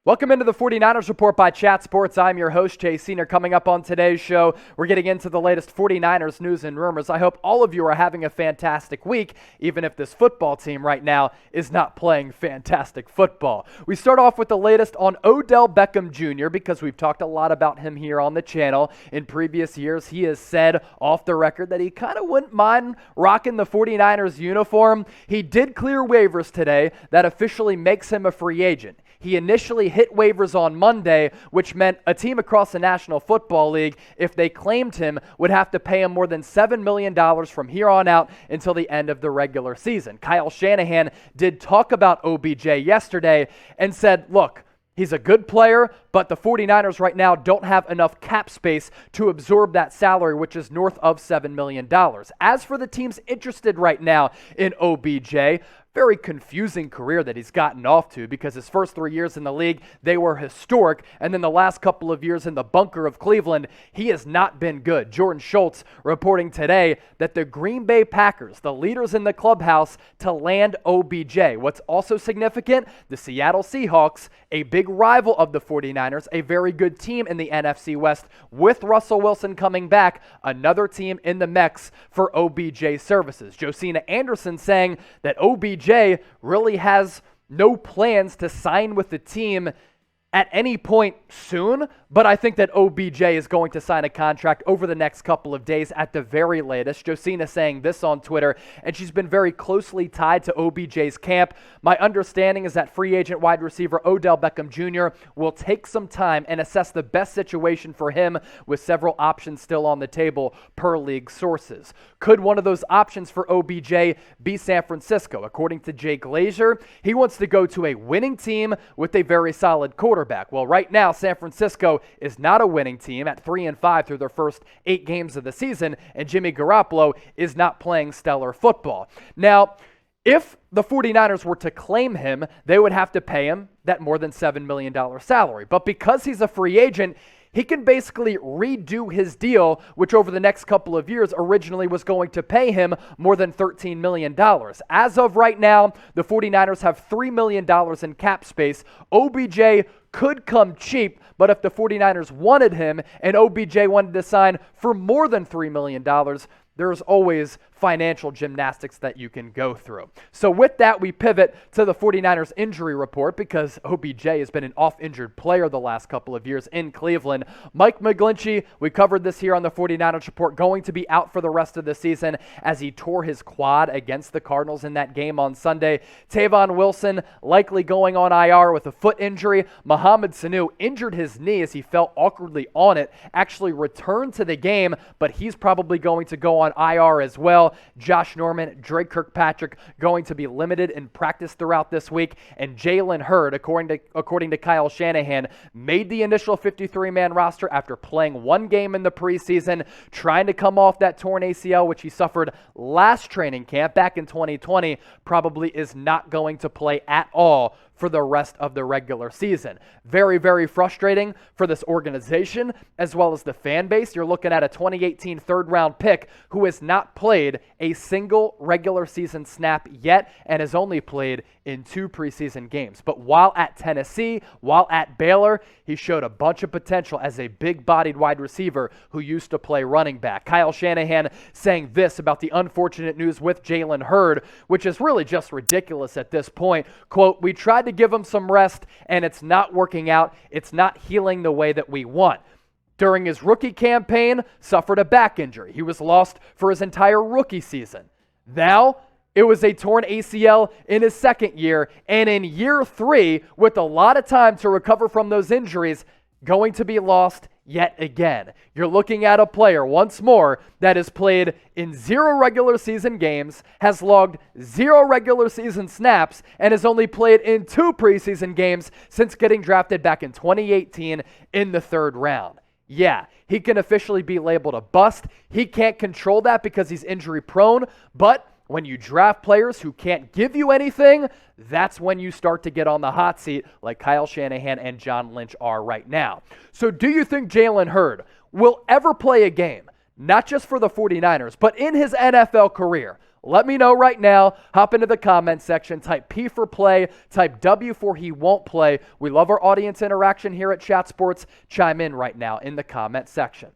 Welcome into the 49ers Report by Chat Sports. I'm your host, Jay Senior. Coming up on today's show, we're getting into the latest 49ers news and rumors. I hope all of you are having a fantastic week, even if this football team right now is not playing fantastic football. We start off with the latest on Odell Beckham Jr. because we've talked a lot about him here on the channel. In previous years, he has said off the record that he kind of wouldn't mind rocking the 49ers uniform. He did clear waivers today that officially makes him a free agent. He initially hit waivers on Monday, which meant a team across the National Football League, if they claimed him, would have to pay him more than $7 million from here on out until the end of the regular season. Kyle Shanahan did talk about OBJ yesterday and said, look, he's a good player, but the 49ers right now don't have enough cap space to absorb that salary, which is north of $7 million. As for the teams interested right now in OBJ, very confusing career that he's gotten off to because his first 3 years in the league, they were historic. And then the last couple of years in the bunker of Cleveland, he has not been good. Jordan Schultz reporting today that the Green Bay Packers, the leaders in the clubhouse to land OBJ. What's also significant, the Seattle Seahawks, a big rival of the 49ers, a very good team in the NFC West with Russell Wilson coming back, another team in the mix for OBJ services. Josina Anderson saying that OBJ really has no plans to sign with the team at any point soon, but I think that OBJ is going to sign a contract over the next couple of days at the very latest. Josina saying this on Twitter, and she's been very closely tied to OBJ's camp. My understanding is that free agent wide receiver Odell Beckham Jr. will take some time and assess the best situation for him with several options still on the table per league sources. Could one of those options for OBJ be San Francisco? According to Jay Glazer, he wants to go to a winning team with a very solid quarterback. Well, right now, San Francisco is not a winning team at 3-5 through their first 8 games of the season, and Jimmy Garoppolo is not playing stellar football. Now, if the 49ers were to claim him, they would have to pay him that more than $7 million salary. But because he's a free agent, he can basically redo his deal, which over the next couple of years originally was going to pay him more than $13 million. As of right now, the 49ers have $3 million in cap space. OBJ could come cheap, but if the 49ers wanted him and OBJ wanted to sign for more than $3 million, there's always financial gymnastics that you can go through. So with that, we pivot to the 49ers injury report because OBJ has been an off-injured player the last couple of years in Cleveland. Mike McGlinchey, we covered this here on the 49ers report, going to be out for the rest of the season as he tore his quad against the Cardinals in that game on Sunday. Tavon Wilson likely going on IR with a foot injury. Mohamed Sanu injured his knee as he fell awkwardly on it, actually returned to the game, but he's probably going to go on IR as well. Josh Norman, Drake Kirkpatrick going to be limited in practice throughout this week, and Jalen Hurd, according to Kyle Shanahan, made the initial 53-man roster after playing one game in the preseason, trying to come off that torn ACL, which he suffered last training camp back in 2020, probably is not going to play at all for the rest of the regular season. Very, very frustrating for this organization as well as the fan base. You're looking at a 2018 third-round pick who has not played a single regular season snap yet and has only played in 2 preseason games. But while at Tennessee, while at Baylor, he showed a bunch of potential as a big-bodied wide receiver who used to play running back. Kyle Shanahan saying this about the unfortunate news with Jalen Hurd, which is really just ridiculous at this point. Quote, "We tried to give him some rest, and it's not working out. It's not healing the way that we want. During his rookie campaign, suffered a back injury. He was lost for his entire rookie season. Now, it was a torn ACL in his second year, and in year 3, with a lot of time to recover from those injuries, going to be lost yet again. You're looking at a player, once more, that has played in 0 regular season games, has logged 0 regular season snaps, and has only played in 2 preseason games since getting drafted back in 2018 in the 3rd round. Yeah, he can officially be labeled a bust. He can't control that because he's injury prone, but when you draft players who can't give you anything, that's when you start to get on the hot seat like Kyle Shanahan and John Lynch are right now. So do you think Jalen Hurd will ever play a game, not just for the 49ers, but in his NFL career, Let me know right now. Hop into the comment section. Type P for play. Type W for he won't play. We love our audience interaction here at Chat Sports. Chime in right now in the comment section.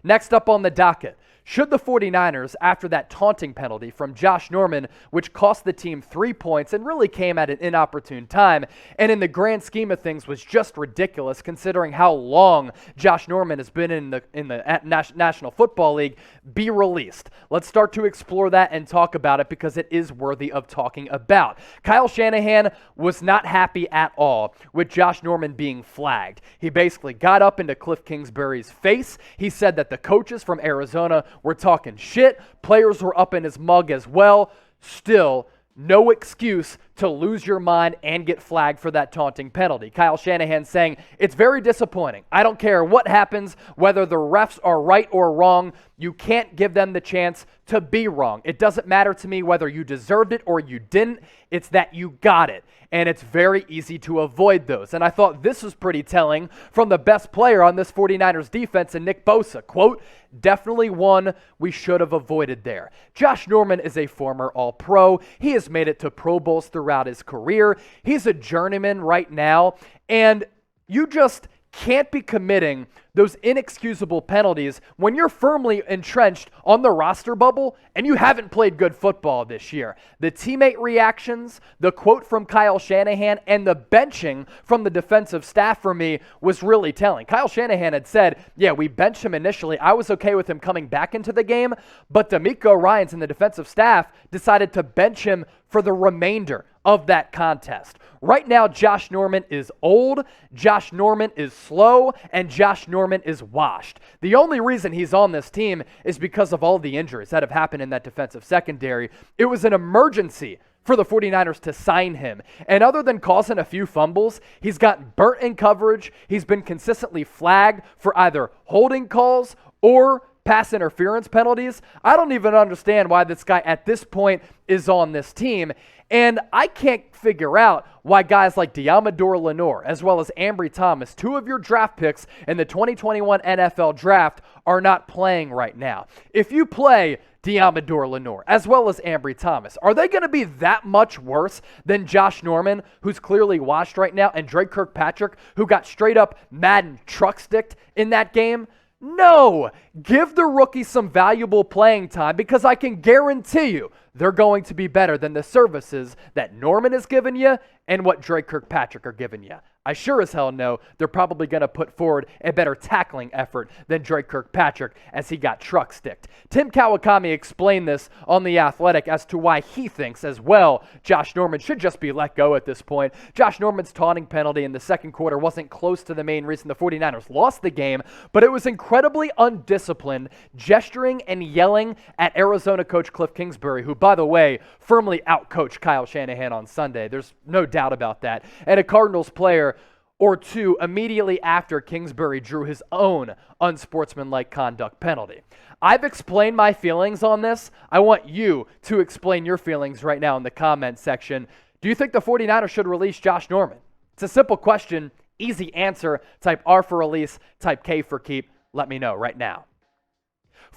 Next up on the docket, should the 49ers, after that taunting penalty from Josh Norman, which cost the team 3 points and really came at an inopportune time, and in the grand scheme of things was just ridiculous considering how long Josh Norman has been in the National Football League, be released? Let's start to explore that and talk about it because it is worthy of talking about. Kyle Shanahan was not happy at all with Josh Norman being flagged. He basically got up into Cliff Kingsbury's face. He said that the coaches from Arizona were talking shit. Players were up in his mug as well. Still, no excuse to lose your mind and get flagged for that taunting penalty. Kyle Shanahan saying, it's very disappointing. I don't care what happens, whether the refs are right or wrong. You can't give them the chance to be wrong. It doesn't matter to me whether you deserved it or you didn't. It's that you got it. And it's very easy to avoid those. And I thought this was pretty telling from the best player on this 49ers defense, and Nick Bosa. Quote, definitely one we should have avoided there. Josh Norman is a former All-Pro. He has made it to Pro Bowls throughout his career. He's a journeyman right now. And you just can't be committing those inexcusable penalties when you're firmly entrenched on the roster bubble and you haven't played good football this year. The teammate reactions, the quote from Kyle Shanahan, and the benching from the defensive staff for me was really telling. Kyle Shanahan had said, yeah, we benched him initially. I was okay with him coming back into the game, but D'Amico Ryans and the defensive staff decided to bench him for the remainder of that contest. Right now, Josh Norman is old, Josh Norman is slow, and Josh Norman is washed. The only reason he's on this team is because of all the injuries that have happened in that defensive secondary. It was an emergency for the 49ers to sign him. And other than causing a few fumbles, he's gotten burnt in coverage. He's been consistently flagged for either holding calls or pass interference penalties. I don't even understand why this guy at this point is on this team. And I can't figure out why guys like Deommodore Lenoir, as well as Ambry Thomas, two of your draft picks in the 2021 NFL Draft, are not playing right now. If you play Deommodore Lenoir, as well as Ambry Thomas, are they going to be that much worse than Josh Norman, who's clearly washed right now, and Drake Kirkpatrick, who got straight up Madden truck sticked in that game? No! Give the rookie some valuable playing time because I can guarantee you they're going to be better than the services that Norman has given you and what Drake Kirkpatrick are giving you. I sure as hell know they're probably going to put forward a better tackling effort than Drake Kirkpatrick as he got truck sticked. Tim Kawakami explained this on The Athletic as to why he thinks as well Josh Norman should just be let go at this point. Josh Norman's taunting penalty in the second quarter wasn't close to the main reason the 49ers lost the game, but it was incredibly undisciplined, gesturing and yelling at Arizona coach Cliff Kingsbury, who, by the way, firmly outcoached Kyle Shanahan on Sunday. There's no doubt about that. And a Cardinals player or two immediately after Kingsbury drew his own unsportsmanlike conduct penalty. I've explained my feelings on this. I want you to explain your feelings right now in the comment section. Do you think the 49ers should release Josh Norman? It's a simple question, easy answer. Type R for release, type K for keep. Let me know right now.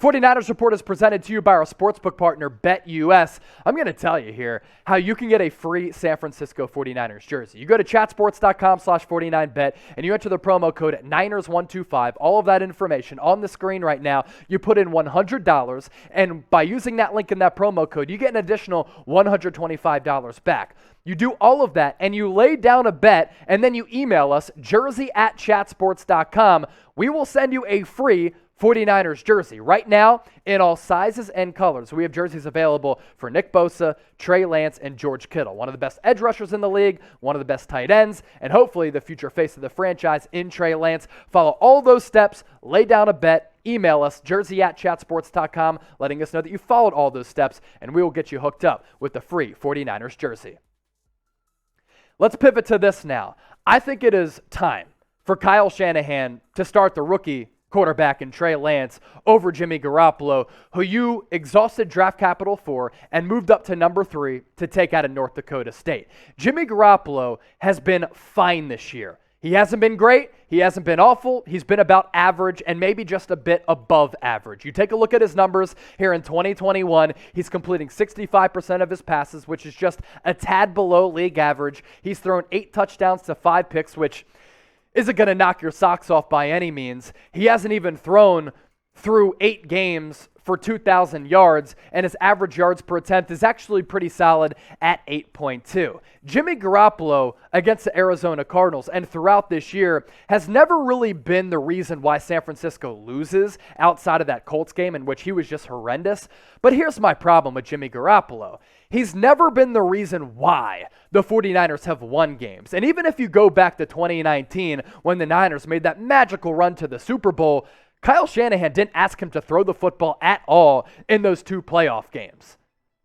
49ers Report is presented to you by our sportsbook partner, BetUS. I'm going to tell you here how you can get a free San Francisco 49ers jersey. You go to chatsports.com/49bet and you enter the promo code Niners125. All of that information on the screen right now. You put in $100, and by using that link in that promo code, you get an additional $125 back. You do all of that, and you lay down a bet, and then you email us, jersey@chatsports.com. We will send you a free 49ers jersey right now in all sizes and colors. We have jerseys available for Nick Bosa, Trey Lance, and George Kittle. One of the best edge rushers in the league, one of the best tight ends, and hopefully the future face of the franchise in Trey Lance. Follow all those steps, lay down a bet, email us, jersey@chatsports.com, letting us know that you followed all those steps, and we will get you hooked up with the free 49ers jersey. Let's pivot to this now. I think it is time for Kyle Shanahan to start the rookie quarterback in Trey Lance over Jimmy Garoppolo, who you exhausted draft capital for and moved up to number 3 to take out of North Dakota State. Jimmy Garoppolo has been fine this year. He hasn't been great. He hasn't been awful. He's been about average and maybe just a bit above average. You take a look at his numbers here in 2021. He's completing 65% of his passes, which is just a tad below league average. He's thrown 8 touchdowns to 5 picks, which isn't going to knock your socks off by any means. He hasn't even thrown through 8 games for 2,000 yards, and his average yards per attempt is actually pretty solid at 8.2. Jimmy Garoppolo against the Arizona Cardinals and throughout this year has never really been the reason why San Francisco loses outside of that Colts game in which he was just horrendous. But here's my problem with Jimmy Garoppolo. He's never been the reason why the 49ers have won games. And even if you go back to 2019 when the Niners made that magical run to the Super Bowl, Kyle Shanahan didn't ask him to throw the football at all in those 2 playoff games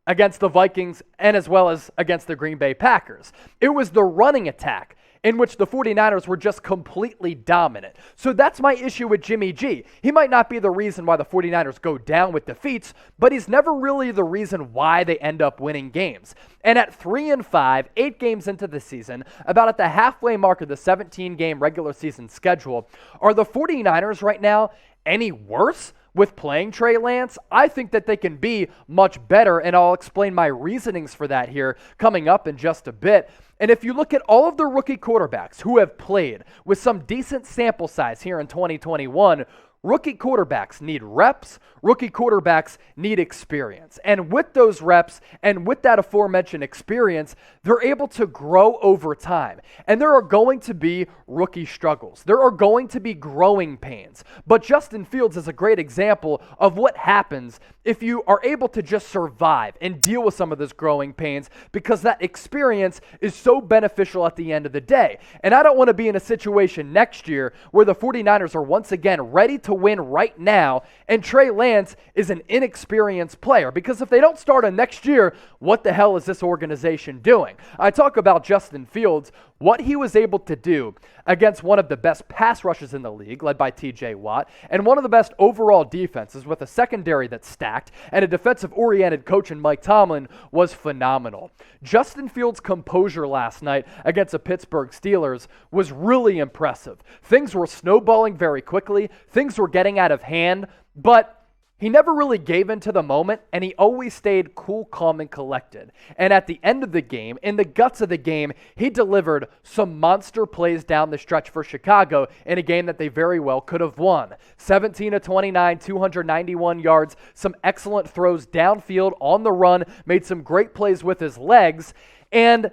against the Vikings and as well as against the Green Bay Packers. It was the running attack in which the 49ers were just completely dominant. So that's my issue with Jimmy G. He might not be the reason why the 49ers go down with defeats, but he's never really the reason why they end up winning games. And at 3-5, 8 games into the season, about at the halfway mark of the 17-game regular season schedule, are the 49ers right now any worse with playing Trey Lance? I think that they can be much better, and I'll explain my reasonings for that here coming up in just a bit. And if you look at all of the rookie quarterbacks who have played with some decent sample size here in 2021, rookie quarterbacks need reps. Rookie quarterbacks need experience. And with those reps and with that aforementioned experience, they're able to grow over time. And there are going to be rookie struggles. There are going to be growing pains. But Justin Fields is a great example of what happens if you are able to just survive and deal with some of those growing pains, because that experience is so beneficial at the end of the day. And I don't want to be in a situation next year where the 49ers are once again ready to win right now and Trey Lance is an inexperienced player, because if they don't start him next year, what the hell is this organization doing? I talk about Justin Fields, what he was able to do against one of the best pass rushes in the league, led by TJ Watt, and one of the best overall defenses with a secondary that's stacked and a defensive-oriented coach in Mike Tomlin was phenomenal. Justin Fields' composure last night against the Pittsburgh Steelers was really impressive. Things were snowballing very quickly. Things were getting out of hand, but he never really gave in to the moment, and he always stayed cool, calm, and collected. And at the end of the game, in the guts of the game, he delivered some monster plays down the stretch for Chicago in a game that they very well could have won. 17-29, 291 yards, some excellent throws downfield on the run, made some great plays with his legs, and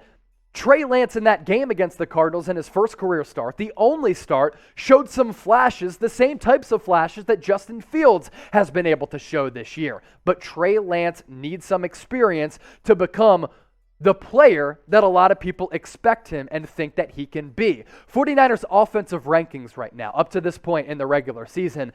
Trey Lance in that game against the Cardinals in his first career start, the only start, showed some flashes, the same types of flashes that Justin Fields has been able to show this year. But Trey Lance needs some experience to become the player that a lot of people expect him and think that he can be. 49ers offensive rankings right now, up to this point in the regular season,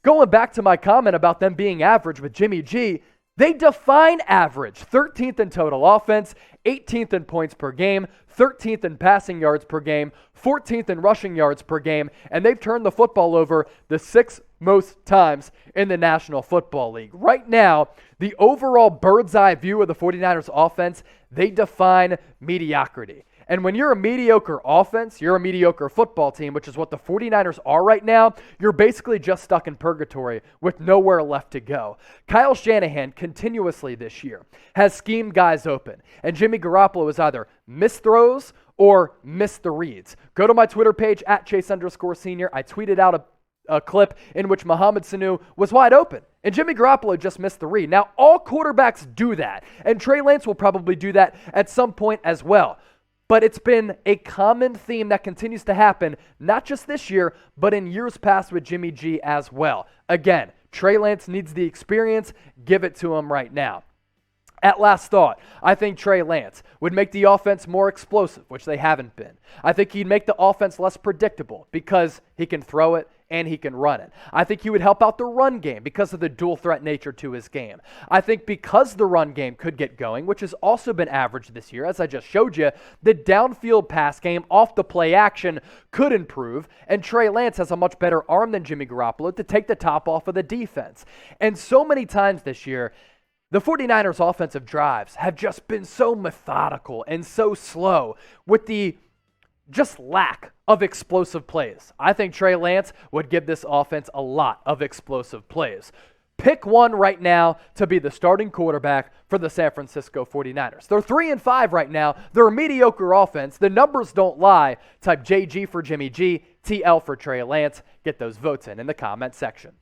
going back to my comment about them being average with Jimmy G, they define average. 13th in total offense, 18th in points per game, 13th in passing yards per game, 14th in rushing yards per game, and they've turned the football over the 6th most times in the National Football League. Right now, the overall bird's eye view of the 49ers offense, they define mediocrity. And when you're a mediocre offense, you're a mediocre football team, which is what the 49ers are right now, you're basically just stuck in purgatory with nowhere left to go. Kyle Shanahan continuously this year has schemed guys open, and Jimmy Garoppolo has either missed throws or missed the reads. Go to my Twitter page, @Chase_Senior. I tweeted out a clip in which Mohamed Sanu was wide open, and Jimmy Garoppolo just missed the read. Now, all quarterbacks do that, and Trey Lance will probably do that at some point as well. But it's been a common theme that continues to happen, not just this year, but in years past with Jimmy G as well. Again, Trey Lance needs the experience. Give it to him right now. At last thought, I think Trey Lance would make the offense more explosive, which they haven't been. I think he'd make the offense less predictable because he can throw it and he can run it. I think he would help out the run game because of the dual threat nature to his game. I think because the run game could get going, which has also been average this year, as I just showed you, the downfield pass game off the play action could improve, and Trey Lance has a much better arm than Jimmy Garoppolo to take the top off of the defense. And so many times this year, the 49ers offensive drives have just been so methodical and so slow with the just lack of explosive plays. I think Trey Lance would give this offense a lot of explosive plays. Pick one right now to be the starting quarterback for the San Francisco 49ers. They're 3-5 right now. They're a mediocre offense. The numbers don't lie. Type JG for Jimmy G, TL for Trey Lance. Get those votes in the comment section.